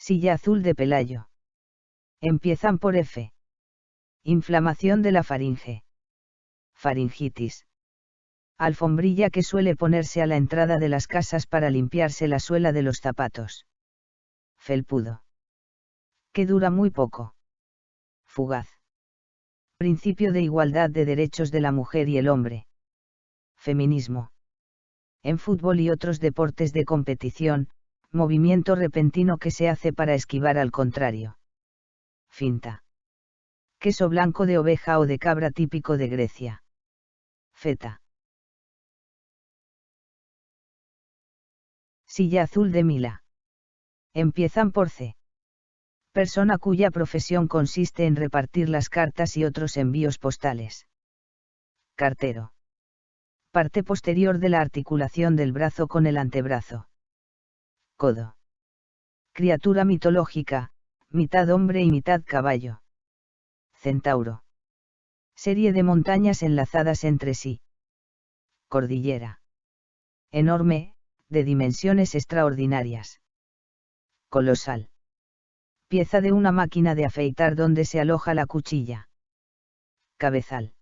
Silla azul de Pelayo. Empiezan por F. Inflamación de la faringe. Faringitis. Alfombrilla que suele ponerse a la entrada de las casas para limpiarse la suela de los zapatos. Felpudo. Que dura muy poco. Fugaz. Principio de igualdad de derechos de la mujer y el hombre. Feminismo. En fútbol y otros deportes de competición, movimiento repentino que se hace para esquivar al contrario. Finta. Queso blanco de oveja o de cabra típico de Grecia. Feta. Silla azul de Mila. Empiezan por C. Persona cuya profesión consiste en repartir las cartas y otros envíos postales. Cartero. Parte posterior de la articulación del brazo con el antebrazo. Codo. Criatura mitológica, mitad hombre y mitad caballo. Centauro. Serie de montañas enlazadas entre sí. Cordillera. Enorme, de dimensiones extraordinarias. Colosal. Pieza de una máquina de afeitar donde se aloja la cuchilla. Cabezal.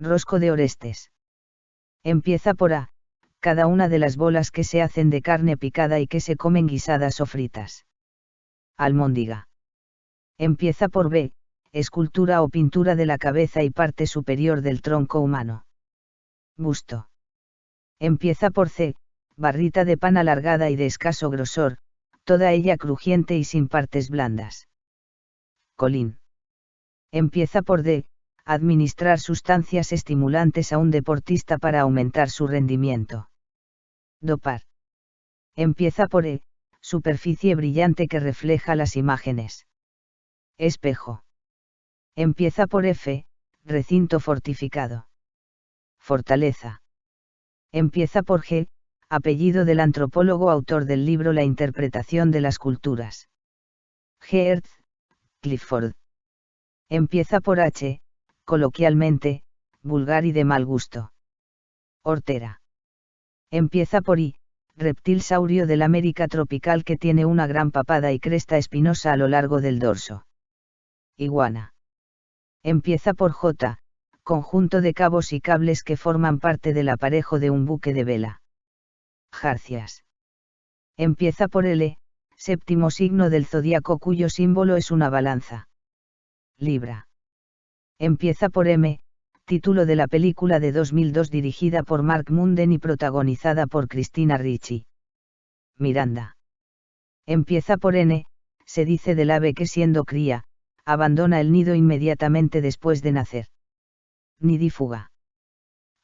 Rosco de Orestes. Empieza por A. Cada una de las bolas que se hacen de carne picada y que se comen guisadas o fritas. Almóndiga. Empieza por B, escultura o pintura de la cabeza y parte superior del tronco humano. Busto. Empieza por C, barrita de pan alargada y de escaso grosor, toda ella crujiente y sin partes blandas. Colín. Empieza por D, administrar sustancias estimulantes a un deportista para aumentar su rendimiento. Dopar. Empieza por E, superficie brillante que refleja las imágenes. Espejo. Empieza por F, recinto fortificado. Fortaleza. Empieza por G, apellido del antropólogo autor del libro La interpretación de las culturas. Geertz, Clifford. Empieza por H, coloquialmente, vulgar y de mal gusto. Hortera. Empieza por I, reptil saurio del América tropical que tiene una gran papada y cresta espinosa a lo largo del dorso. Iguana. Empieza por J, conjunto de cabos y cables que forman parte del aparejo de un buque de vela. Jarcias. Empieza por L, séptimo signo del zodíaco cuyo símbolo es una balanza. Libra. Empieza por M, título de la película de 2002 dirigida por Mark Munden y protagonizada por Christina Ricci. Miranda. Empieza por N, se dice del ave que siendo cría, abandona el nido inmediatamente después de nacer. Nidífuga.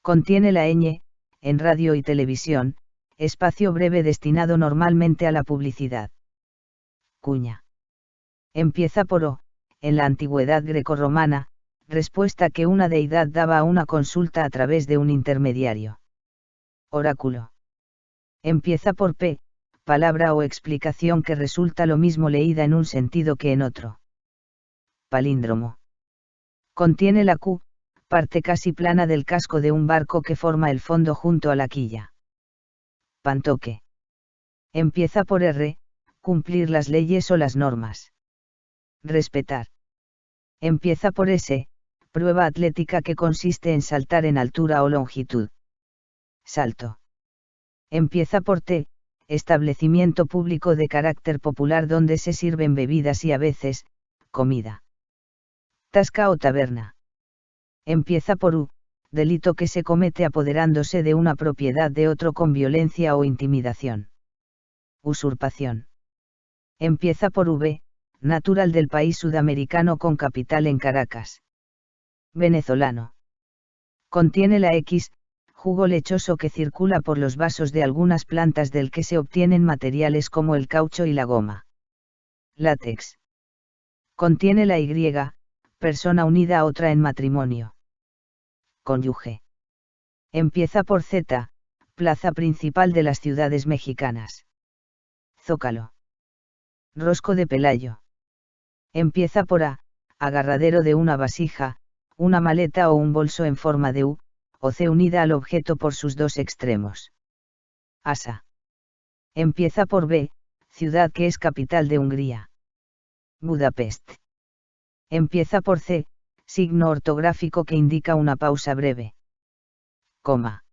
Contiene la ñ, en radio y televisión, espacio breve destinado normalmente a la publicidad. Cuña. Empieza por O, en la antigüedad grecorromana, respuesta que una deidad daba a una consulta a través de un intermediario. Oráculo. Empieza por P, palabra o explicación que resulta lo mismo leída en un sentido que en otro. Palíndromo. Contiene la Q, parte casi plana del casco de un barco que forma el fondo junto a la quilla. Pantoque. Empieza por R, cumplir las leyes o las normas. Respetar. Empieza por S, prueba atlética que consiste en saltar en altura o longitud. Salto. Empieza por T, establecimiento público de carácter popular donde se sirven bebidas y a veces, comida. Tasca o taberna. Empieza por U, delito que se comete apoderándose de una propiedad de otro con violencia o intimidación. Usurpación. Empieza por V, natural del país sudamericano con capital en Caracas. Venezolano. Contiene la X, jugo lechoso que circula por los vasos de algunas plantas del que se obtienen materiales como el caucho y la goma. Látex. Contiene la Y, persona unida a otra en matrimonio. Cónyuge. Empieza por Z, plaza principal de las ciudades mexicanas. Zócalo. Rosco de Pelayo. Empieza por A, agarradero de una vasija, una maleta o un bolso en forma de U, o C unida al objeto por sus dos extremos. Asa. Empieza por B, ciudad que es capital de Hungría. Budapest. Empieza por C, signo ortográfico que indica una pausa breve. Coma.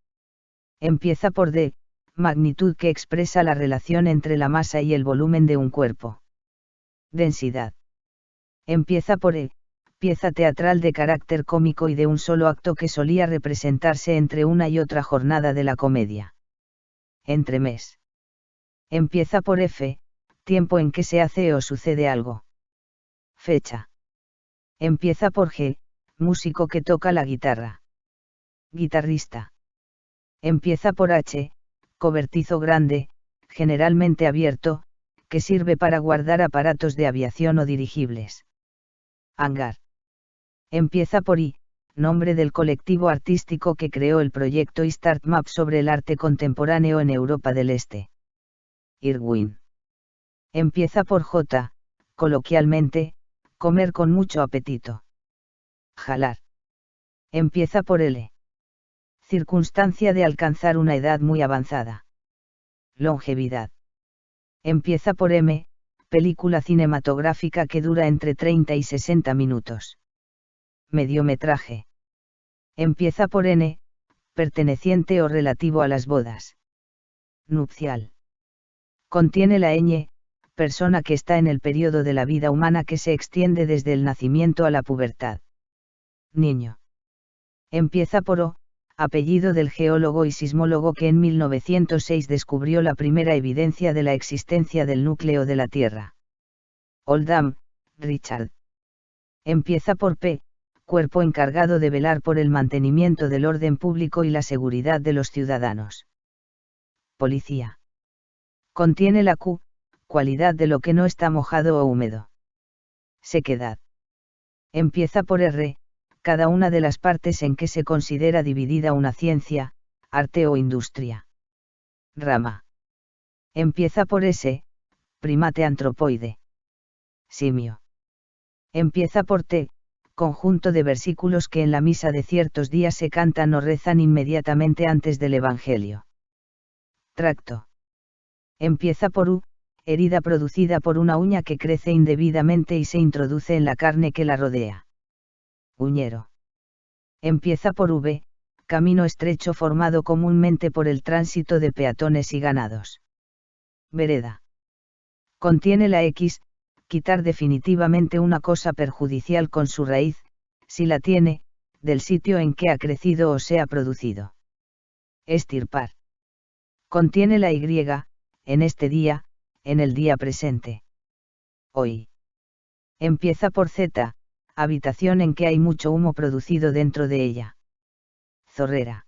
Empieza por D, magnitud que expresa la relación entre la masa y el volumen de un cuerpo. Densidad. Empieza por E, pieza teatral de carácter cómico y de un solo acto que solía representarse entre una y otra jornada de la comedia. Entremés. Empieza por F, tiempo en que se hace o sucede algo. Fecha. Empieza por G, músico que toca la guitarra. Guitarrista. Empieza por H, cobertizo grande, generalmente abierto, que sirve para guardar aparatos de aviación o dirigibles. Hangar. Empieza por I, nombre del colectivo artístico que creó el proyecto IStartMap sobre el arte contemporáneo en Europa del Este. Irwin. Empieza por J, coloquialmente, comer con mucho apetito. Jalar. Empieza por L. Circunstancia de alcanzar una edad muy avanzada. Longevidad. Empieza por M, película cinematográfica que dura entre 30 y 60 minutos. Mediometraje. Empieza por N, perteneciente o relativo a las bodas. Nupcial. Contiene la ñ, persona que está en el periodo de la vida humana que se extiende desde el nacimiento a la pubertad. Niño. Empieza por O, apellido del geólogo y sismólogo que en 1906 descubrió la primera evidencia de la existencia del núcleo de la Tierra. Oldham, Richard. Empieza por P, cuerpo encargado de velar por el mantenimiento del orden público y la seguridad de los ciudadanos. Policía. Contiene la Q, cualidad de lo que no está mojado o húmedo. Sequedad. Empieza por R, cada una de las partes en que se considera dividida una ciencia, arte o industria. Rama. Empieza por S, primate antropoide. Simio. Empieza por T, conjunto de versículos que en la misa de ciertos días se cantan o rezan inmediatamente antes del Evangelio. Tracto. Empieza por U, herida producida por una uña que crece indebidamente y se introduce en la carne que la rodea. Uñero. Empieza por V, camino estrecho formado comúnmente por el tránsito de peatones y ganados. Vereda. Contiene la X, quitar definitivamente una cosa perjudicial con su raíz, si la tiene, del sitio en que ha crecido o se ha producido. Extirpar. Contiene la Y, en este día, en el día presente. Hoy. Empieza por Z, habitación en que hay mucho humo producido dentro de ella. Zorrera.